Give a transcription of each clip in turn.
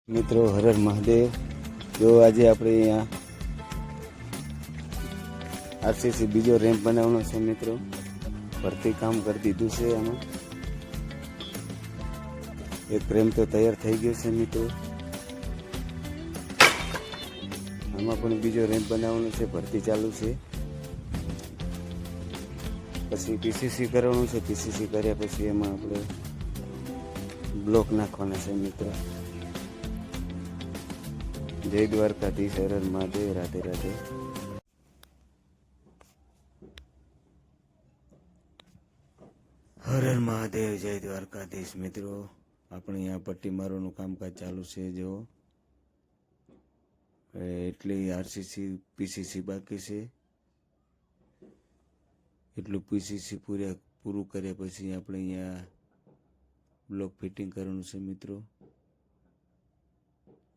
મિત્રો હર હર મહાદેવ। જો આજે આપણે અહીંયા આરસીસી બીજો રેમ્પ બનાવવાનો છે મિત્રો। ભરતી કામ કરી દીધું છે। આમાં એક રેમ્પ તો તૈયાર થઈ ગયો છે મિત્રો। આમાં પણ બીજો રેમ્પ બનાવવાનો છે। ભરતી ચાલુ છે। પછી પીસીસી કરવાનું છે। પીસીસી કર્યા પછી એમાં આપણે બ્લોક નાખવાના છે મિત્રો। જય દ્વારકાધીશ, હર હર મહાદેવ, રાધે રાધે। હર હર મહાદેવ, જય દ્વારકાધીશ મિત્રો। આપણે અહીંયા પટ્ટી મારવાનું કામકાજ ચાલુ છે। જો એટલી આરસીસી પીસીસી બાકી છે। એટલું પીસીસી પૂરું કર્યા પછી આપણે અહીંયા બ્લોક ફિટિંગ કરવાનું છે મિત્રો।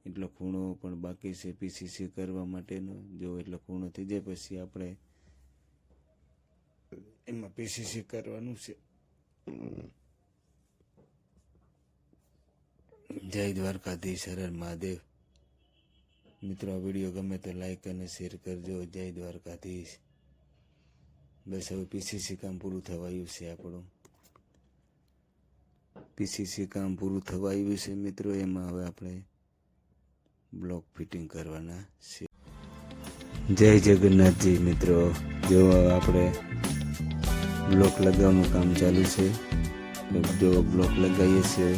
એટલો ખૂણો પણ બાકી છે પીસીસી કરવા માટેનો। જો એટલો ખૂણો થઈ જાય પછી આપણે એમાં પીસીસી કરવાનું છે। જય દ્વારકાધીશ, હર હર મહાદેવ। મિત્રો આ વિડીયો ગમે તો લાઈક અને શેર કરજો। જય દ્વારકાધીશ। બસ હવે પીસીસી કામ પૂરું થવા આવ્યું છે આપણું। પીસીસી કામ પૂરું થવા આવ્યું છે મિત્રો। એમાં હવે આપણે બ્લોક ફિટિંગ કરવાના છે। જય જગન્નાથજી મિત્રો। જો આપણે બ્લોક લગાવવાનું કામ ચાલુ છે। જો બ્લોક લગાવીએ છીએ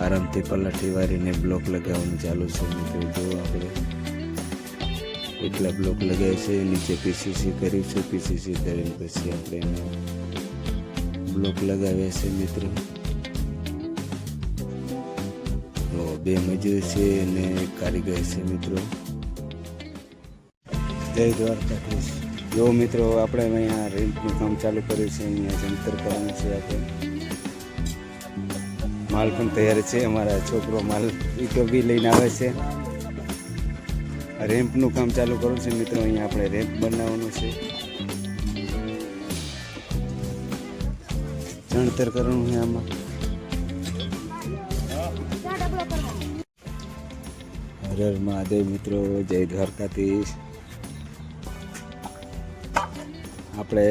આરામથી પલાઠી વારીને બ્લોક લગાવવાનું ચાલુ છે મિત્રો। જો આપણે એટલા બ્લોક લગાવીએ છીએ। નીચે પીસીસી કર્યું છે। પીસીસી કરીને પછી આપણે એમાં બ્લોક લગાવ્યા છે મિત્રો। તો બે મજૂર છે અને એક કારીગર છે મિત્રો। જય દ્વારકાધીશ। જો મિત્રો આપણે અહીંયા રેમ્પનું કામ ચાલુ કર્યું છે। અહીંયા જંતર કરવાનું છે આપણે। માલ પણ તૈયાર છે। અમારા છોકરો માલ ઈટો બી લઈને આવે છે। રેમ્પનું કામ ચાલુ કરવું છે મિત્રો। અહીંયા આપણે રેમ્પ બનાવવાનું છે। ચણતર કરવાનું છે આમાં। હર હર મહાદેવ મિત્રો। જય દ્વારકાધીશ। આપણે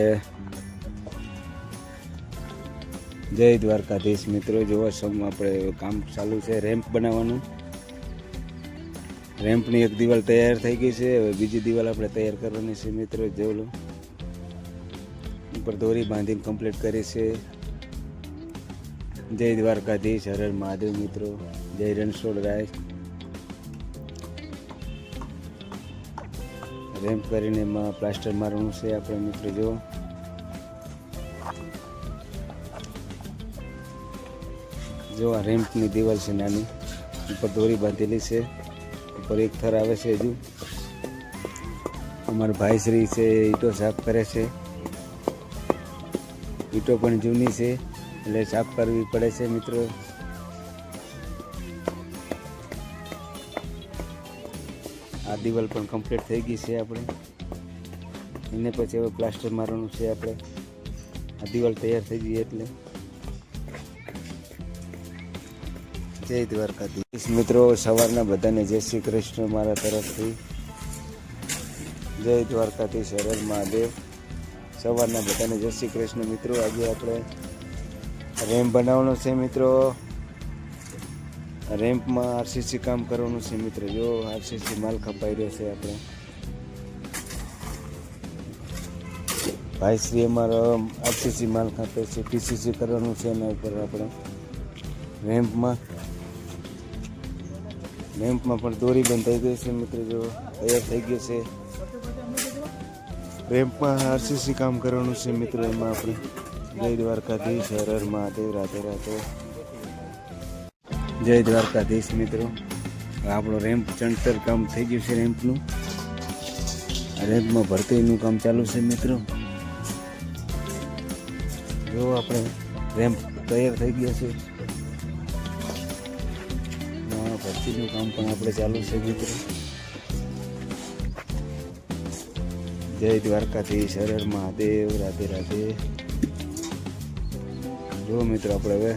જય દ્વારકાધીશ મિત્રો। જોવા આપણે કામ ચાલુ છે રેમ્પ બનાવવાનું। રેમ્પની એક દિવાલ તૈયાર થઈ ગઈ છે। હવે બીજી દિવાલ આપણે તૈયાર કરવાની છે મિત્રો। જોલો ઉપર દોરી બાંધીને કમ્પ્લીટ કરી છે। જય દ્વારકાધીશ, હર હર મહાદેવ મિત્રો। જય રણછોડ રાય। રેમ્પ કરીને એમાં પ્લાસ્ટર મારવાનું છે આપણે મિત્રો। જો આ રેમ્પની દિવાલ છે નાની, ઉપર દોરી બાંધેલી છે। ઉપર એક થર આવે છે। હજુ અમારા ભાઈશ્રી છે ઈંટો સાફ કરે છે। ઈંટો પણ જૂની છે એટલે સાફ કરવી પડે છે મિત્રો। આ દિવાલ પણ કમ્પ્લીટ થઈ ગઈ છે આપણે। એને પછી હવે પ્લાસ્ટર મારવાનું છે આપણે। આ દિવાલ તૈયાર થઈ ગઈ એટલે જય દ્વારકાધીશ મિત્રો। સવારના બધાને જય શ્રી કૃષ્ણ મારા તરફથી। જય દ્વારકાધીશ, હર હર મહાદેવ। સવારના બધાને જય શ્રી કૃષ્ણ મિત્રો। આજે આપણે રેમ્પ બનાવવાનો છે મિત્રો। રેમ્પમાં આરસીસી કામ કરવાનું છે મિત્રો। જો આરસીસી માલ ખપાઈ રહ્યો છે આપણે। ભાઈશ્રી અમારો આરસીસી માલ ખાપે છે। પીસીસી કરવાનું છે એના ઉપર આપણે રેમ્પમાં પણ દોરી બંધાઈ ગઈ છે મિત્રો। જો તૈયાર થઈ ગયો છે। રેમ્પમાં આરસીસી કામ કરવાનું છે મિત્રો। એમાં આપણે જય દ્વારકાધીશ, હર હર મહાદેવ, રાધે રાધે। જય દ્વારકાધીશ મિત્રો। આપણો રેમ્પ ચણતર કામ થઈ ગયું છે રેમ્પનું। રેમ્પમાં ભરતીનું કામ ચાલુ છે મિત્રો। જો આપણે રેમ્પ તૈયાર થઈ ગયા છે। ભરતીનું કામ પણ આપણે ચાલુ છે મિત્રો। જય દ્વારકાધીશ, હર હર મહાદેવ, રાધે રાધે। જો મિત્રો આપણે હવે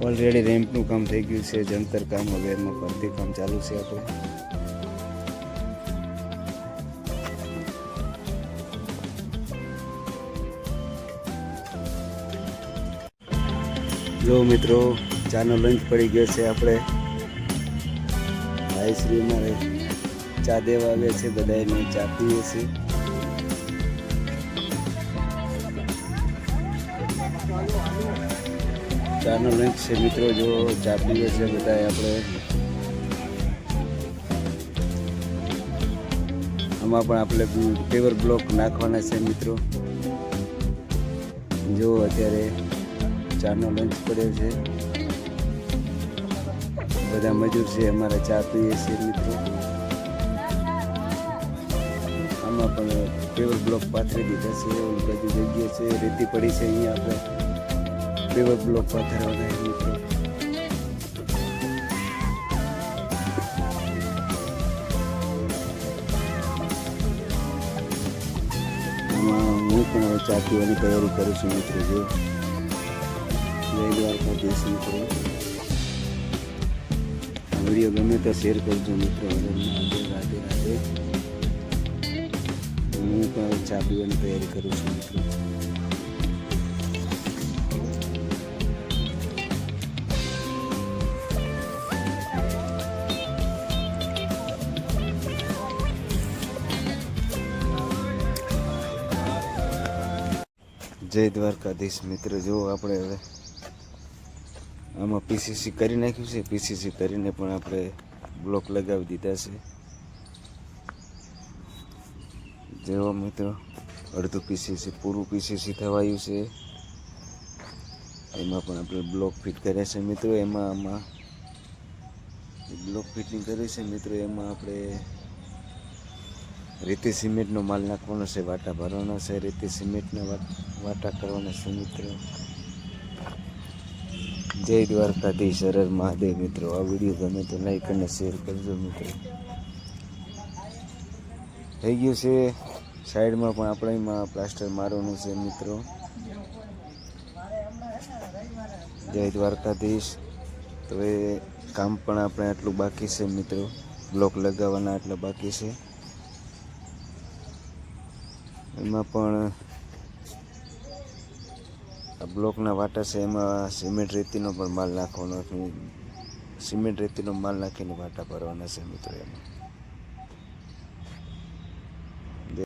ઓલરેડી રેમ્પનું કામ થઈ ગયું છે, જંતર કામ, હવે એમાં ભરતી કામ ચાલુ છે આપણે. જો મિત્રો, ચાનો લંચ પડી ગયો છે. આપણે ભાઈશ્રી મારે ચા દેવા આવે છે, બધાને ચા પીએ છીએ. ચાનો લંચ છે મિત્રો. જો ચા પીએ છે બધા આપણે. આમાં પણ આપણે પેવર બ્લોક નાખવાના છે મિત્રો. જો અત્યારે ચાનો લંચ પડ્યો છે, બધા મજૂર છે અમારા ચા પીએ છે મિત્રો. આમાં પણ પેવર બ્લોક પાથરી દીધા છે. બધી જગ્યા છે રેતી પડી છે, અહીંયા આપણે પેવર બ્લોક પાથરવાના છે મિત્રો. આમાં હું પણ હવે ચા પીવાની તૈયારી કરું છું મિત્રો. જો જય દ્વારકાધીશ મિત્રો. વિડીયો ગમે તો શેર કરજો મિત્રો. રાધે રાધે. હું પણ ચા પીવાની તૈયારી કરું છું મિત્રો. જય દ્વારકાધીશ મિત્રો. જો આપણે હવે આમાં પીસીસી કરી નાખ્યું છે. પીસીસી કરીને પણ આપણે બ્લોક લગાવી દીધા છે. જેવો મિત્રો અડધું પીસીસી પૂરું પીસીસી થવાયું છે. એમાં પણ આપણે બ્લોક ફિટ કર્યા છે મિત્રો. એમાં આમાં બ્લોક ફિટિંગ કરી છે મિત્રો. એમાં આપણે રેતી સિમેન્ટનો માલ નાખવાનો છે, વાટા ભરવાના છે, રેતી સિમેન્ટના વાટા કરવાના છે મિત્રો. જય દ્વારકાધીશ, હર હર મહાદેવ મિત્રો. આ વિડીયો ગમે તો લાઈક અને શેર કરજો મિત્રો. થઈ ગયું છે. સાઈડમાં પણ આપણે એમાં પ્લાસ્ટર મારવાનું છે મિત્રો. જય દ્વારકાધીશ. તો એ કામ પણ આપણે આટલું બાકી છે મિત્રો. બ્લોક લગાવવાના આટલા બાકી છે. એમાં પણ આ બ્લોકના વાટા છે, એમાં સિમેન્ટ રેતીનો પણ માલ નાખવાનો છે. સિમેન્ટ રેતીનો માલ નાખીને વાટા ભરવાના છે મિત્રો. એમાં